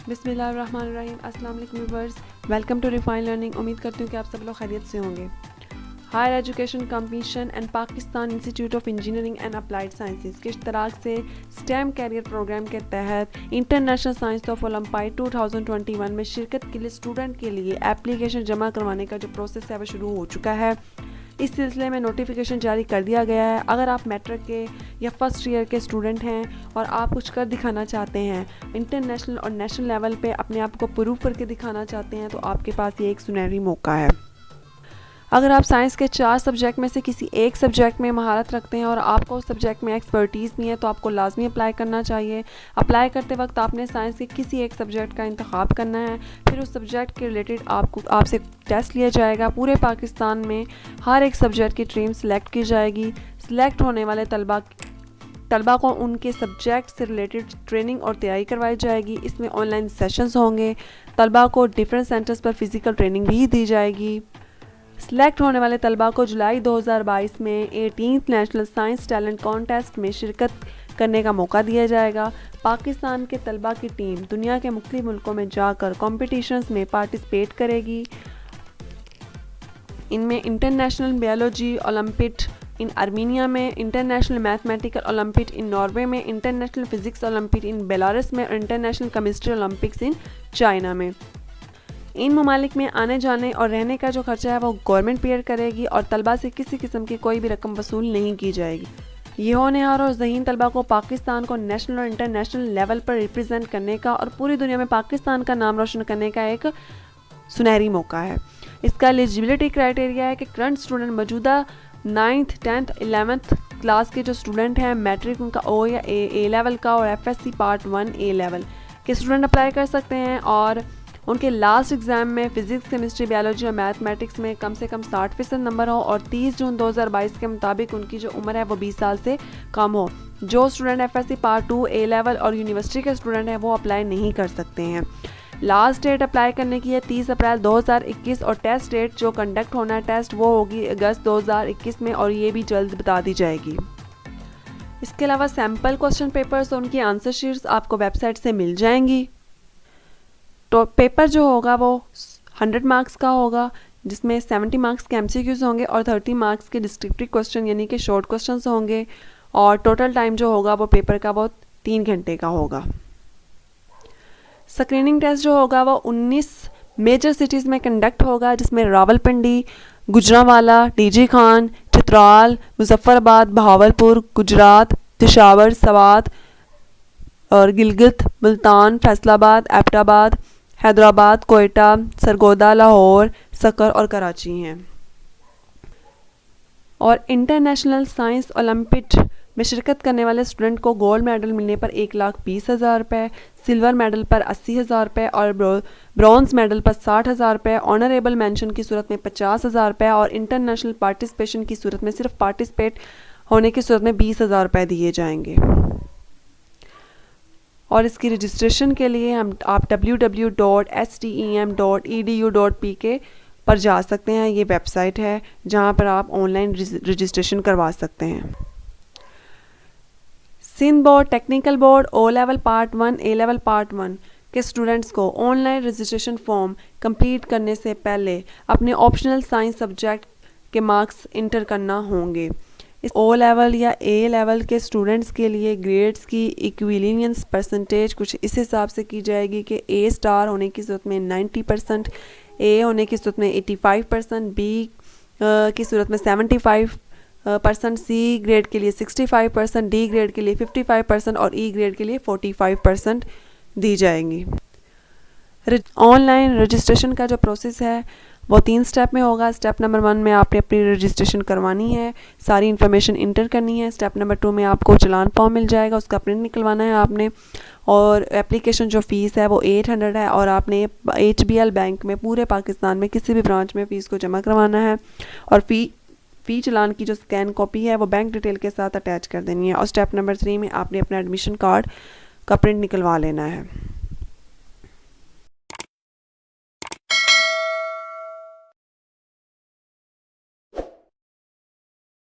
बिस्मिल्लाहिर्रहमानिर्रहीम। अस्सलाम वालेकुम viewers, welcome to Refine Learning. उम्मीद करती हूँ कि आप सब लोग खैरियत से होंगे। Higher Education Commission and Pakistan Institute of Engineering and Applied Sciences के इश्तराक से स्टेम कैरियर प्रोग्राम के तहत इंटरनेशनल साइंस ऑफ ओलंपियाड 2021 में शिरकत के लिए स्टूडेंट के लिए एप्लीकेशन जमा करवाने का जो प्रोसेस है वो शुरू हो चुका है। इस सिलसिले में नोटिफिकेशन जारी कर दिया गया है। अगर आप मैट्रिक के या फर्स्ट ईयर के स्टूडेंट हैं और आप कुछ कर दिखाना चाहते हैं, इंटरनेशनल और नेशनल लेवल पे अपने आप को प्रूव करके दिखाना चाहते हैं, तो आपके पास ये एक सुनहरी मौका है। अगर आप साइंस के 4 सब्जेक्ट में से किसी एक सब्जेक्ट में महारत रखते हैं और आपको उस सब्जेक्ट में एक्सपर्टीज़ भी है, तो आपको लाजमी अप्लाई करना चाहिए। अप्लाई करते वक्त आपने साइंस के किसी एक सब्जेक्ट का इंतखाब करना है। फिर उस सब्जेक्ट के रिलेटेड आपसे टेस्ट लिया जाएगा। पूरे पाकिस्तान में हर एक सब्जेक्ट की टीम सेलेक्ट की जाएगी। सिलेक्ट होने वाले तलबा को उनके सब्जेक्ट से रिलेटेड ट्रेनिंग और तैयारी करवाई जाएगी। इसमें ऑनलाइन सेशंस होंगे। तलबा को डिफरेंट सेंटर्स पर फिज़िकल ट्रेनिंग भी दी जाएगी। सिलेक्ट होने वाले तलबा को जुलाई 2022 में 18th national science talent contest में शिरकत करने का मौका दिया जाएगा। पाकिस्तान के तलबा की टीम दुनिया के मुख्तलिफ मुल्कों में जाकर कॉम्पिटिशन्स में पार्टिसिपेट करेगी। इनमें इंटरनेशनल बायोलॉजी ओलंपियाड इन आर्मीनिया में, इंटरनेशनल मैथमेटिकल ओलंपियाड इन नॉर्वे में, इंटरनेशनल फिजिक्स ओलंपियाड इन बेलारूस में और international chemistry Olympics in China में। इन ममालिक में आने जाने और रहने का जो खर्चा है वो गवर्नमेंट पेयर करेगी और तलबा से किसी किस्म की कोई भी रकम वसूल नहीं की जाएगी। ये होनहार और ज़हीन तलबा को पाकिस्तान को नेशनल और इंटरनेशनल लेवल पर रिप्रेजेंट करने का और पूरी दुनिया में पाकिस्तान का नाम रोशन करने का एक सुनहरी मौका है। इसका एलिजिबिलिटी क्राइटेरिया है कि करंट स्टूडेंट मौजूदा 9th 10th 11th क्लास के जो स्टूडेंट हैं, मैट्रिक उनका ओ या ए लेवल का और FSC पार्ट 1 ए लेवल के स्टूडेंट अप्लाई कर सकते हैं और उनके लास्ट एग्ज़ाम में फ़िज़िक्स, केमिस्ट्री, बायोलॉजी और मैथमेटिक्स में कम से कम 60% नंबर हो और 30 जून 2022 के मुताबिक उनकी जो उम्र है वो 20 साल से कम हो। जो स्टूडेंट FSC पार्ट 2 ए लेवल और यूनिवर्सिटी के स्टूडेंट हैं वो अप्लाई नहीं कर सकते हैं। लास्ट डेट अप्लाई करने की है 30 अप्रैल 2021 और टेस्ट डेट जो कंडक्ट होना है टेस्ट वो होगी अगस्त 2021 में और ये भी जल्द बता दी जाएगी। इसके अलावा सैम्पल क्वेश्चन पेपर्स और उनकी आंसर शीट्स आपको वेबसाइट से मिल जाएंगी। तो पेपर जो होगा वो 100 मार्क्स का होगा, जिसमें 70 मार्क्स के MCQs होंगे और 30 मार्क्स के डिस्क्रिप्टिव क्वेश्चन यानी कि शॉर्ट क्वेश्चंस होंगे और टोटल टाइम जो होगा वो पेपर का वो 3 घंटे का होगा। स्क्रीनिंग टेस्ट जो होगा वो 19 मेजर सिटीज़ में कंडक्ट होगा, जिसमें रावलपिंडी, गुजरांवाला, DG खान, चित्राल, मुजफ्फराबाद, बहावलपुर, गुजरात, पेशावर, सवात और गिलगित, मुल्तान, फैसलाबाद, एबटाबाद, हैदराबाद, कोयटा, सरगोदा, लाहौर, सक्कर और कराची हैं। और इंटरनेशनल साइंस ओलंपियाड में शिरकत करने वाले स्टूडेंट को गोल्ड मेडल मिलने पर 1,20,000 रुपये, सिल्वर मेडल पर 80,000 रुपये और ब्रॉन्ज मेडल पर 60,000 रुपये, ऑनरेबल मेंशन की सूरत में 50,000 रुपये और इंटरनेशनल पार्टिसिपेशन की सूरत में सिर्फ पार्टिसिपेट होने की सूरत में 20,000 रुपये दिए जाएंगे। और इसकी रजिस्ट्रेशन के लिए आप www.stem.edu.pk पर जा सकते हैं। ये वेबसाइट है जहां पर आप ऑनलाइन रजिस्ट्रेशन करवा सकते हैं। Sindh board, technical board, O level part 1 A level part 1 के स्टूडेंट्स को ऑनलाइन रजिस्ट्रेशन फॉर्म कंप्लीट करने से पहले अपने ऑप्शनल साइंस सब्जेक्ट के मार्क्स इंटर करना होंगे। इस O लेवल या A लेवल के स्टूडेंट्स के लिए ग्रेड्स की इक्विलिनियंस परसेंटेज कुछ इस हिसाब से की जाएगी कि A स्टार होने की सूरत में 90%, A होने की सूरत में 85%, B की सूरत में 75%, C ग्रेड के लिए 65%, D ग्रेड के लिए 55% और E ग्रेड के लिए 45% दी जाएंगी। ऑनलाइन रजिस्ट्रेशन का जो प्रोसेस है वो 3 स्टेप में होगा। स्टेप नंबर 1 में आपने अपनी रजिस्ट्रेशन करवानी है, सारी इन्फॉर्मेशन इंटर करनी है। स्टेप नंबर 2 में आपको चलान फॉर्म मिल जाएगा, उसका प्रिंट निकलवाना है आपने और एप्लीकेशन जो फ़ीस है वो 800 है और आपने HBL बैंक में पूरे पाकिस्तान में किसी भी ब्रांच में फ़ीस को जमा करवाना है और फ़ी चलान की जो स्कैन कॉपी है वो बैंक डिटेल के साथ अटैच कर देनी है। और स्टेप नंबर 3 में आपने अपना एडमिशन कार्ड का प्रिंट निकलवा लेना है।